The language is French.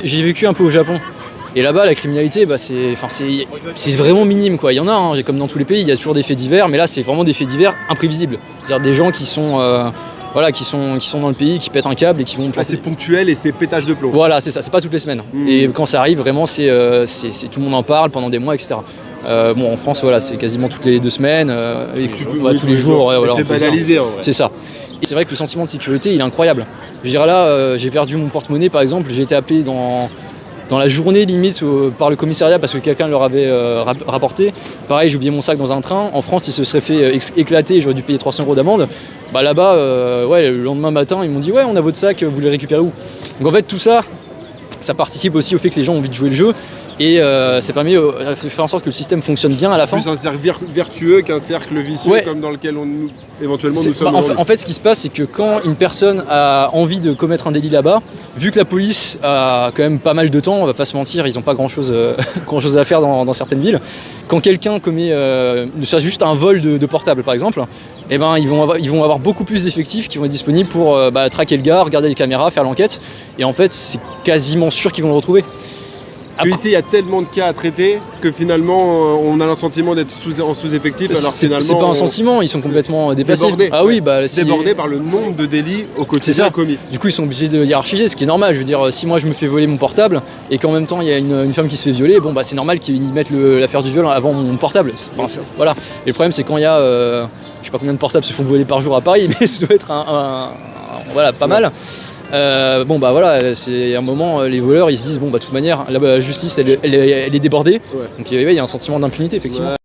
J'ai vécu un peu au Japon. Et là-bas, la criminalité, c'est vraiment minime, quoi. Il y en a, hein, comme dans tous les pays, il y a toujours des faits divers, mais là, c'est vraiment des faits divers imprévisibles. C'est-à-dire des gens qui sont dans le pays, qui pètent un câble et qui vont... c'est ponctuel et c'est pétage de plomb. Voilà, c'est ça, c'est pas toutes les semaines. Et quand ça arrive, vraiment, c'est tout le monde en parle pendant des mois, etc. En France, voilà, c'est quasiment toutes les 2 semaines, tous les jours. Voilà, c'est banalisé, en vrai. C'est ça. Et c'est vrai que le sentiment de sécurité, il est incroyable. Je veux dire, là, j'ai perdu mon porte-monnaie, par exemple, j'ai été appelé dans la journée limite par le commissariat parce que quelqu'un leur avait rapporté. Pareil, j'ai oublié mon sac dans un train. En France, il se serait fait éclater et j'aurais dû payer 300 € d'amende. Là-bas, le lendemain matin, ils m'ont dit « Ouais, on a votre sac, vous le récupérez où ?» Donc en fait, tout ça, ça participe aussi au fait que les gens ont envie de jouer le jeu. Et ça permet de faire en sorte que le système fonctionne bien à la fin. C'est plus un cercle vertueux qu'un cercle vicieux comme dans lequel éventuellement nous sommes. En fait, ce qui se passe, c'est que quand une personne a envie de commettre un délit là-bas, vu que la police a quand même pas mal de temps, on va pas se mentir, ils n'ont pas grand-chose à faire dans certaines villes. Quand quelqu'un commet ne serait-ce juste un vol de portable, par exemple, ils vont avoir beaucoup plus d'effectifs qui vont être disponibles pour traquer le gars, regarder les caméras, faire l'enquête. Et en fait, c'est quasiment sûr qu'ils vont le retrouver. Puis ici, il y a tellement de cas à traiter que finalement, on a le sentiment d'être en sous-effectif. Alors finalement, c'est pas un sentiment, ils sont complètement dépassés. Débordés, ah oui, débordés par le nombre de délits au quotidien commis. Du coup, ils sont obligés de hiérarchiser, ce qui est normal. Je veux dire, si moi je me fais voler mon portable et qu'en même temps il y a une femme qui se fait violer, c'est normal qu'ils mettent l'affaire du viol avant mon portable. Voilà. Et le problème, c'est quand il y a, je sais pas combien de portables se font voler par jour à Paris, mais ça doit être pas mal. C'est un moment, les voleurs ils se disent de toute manière la justice elle est débordée, donc il y a un sentiment d'impunité effectivement.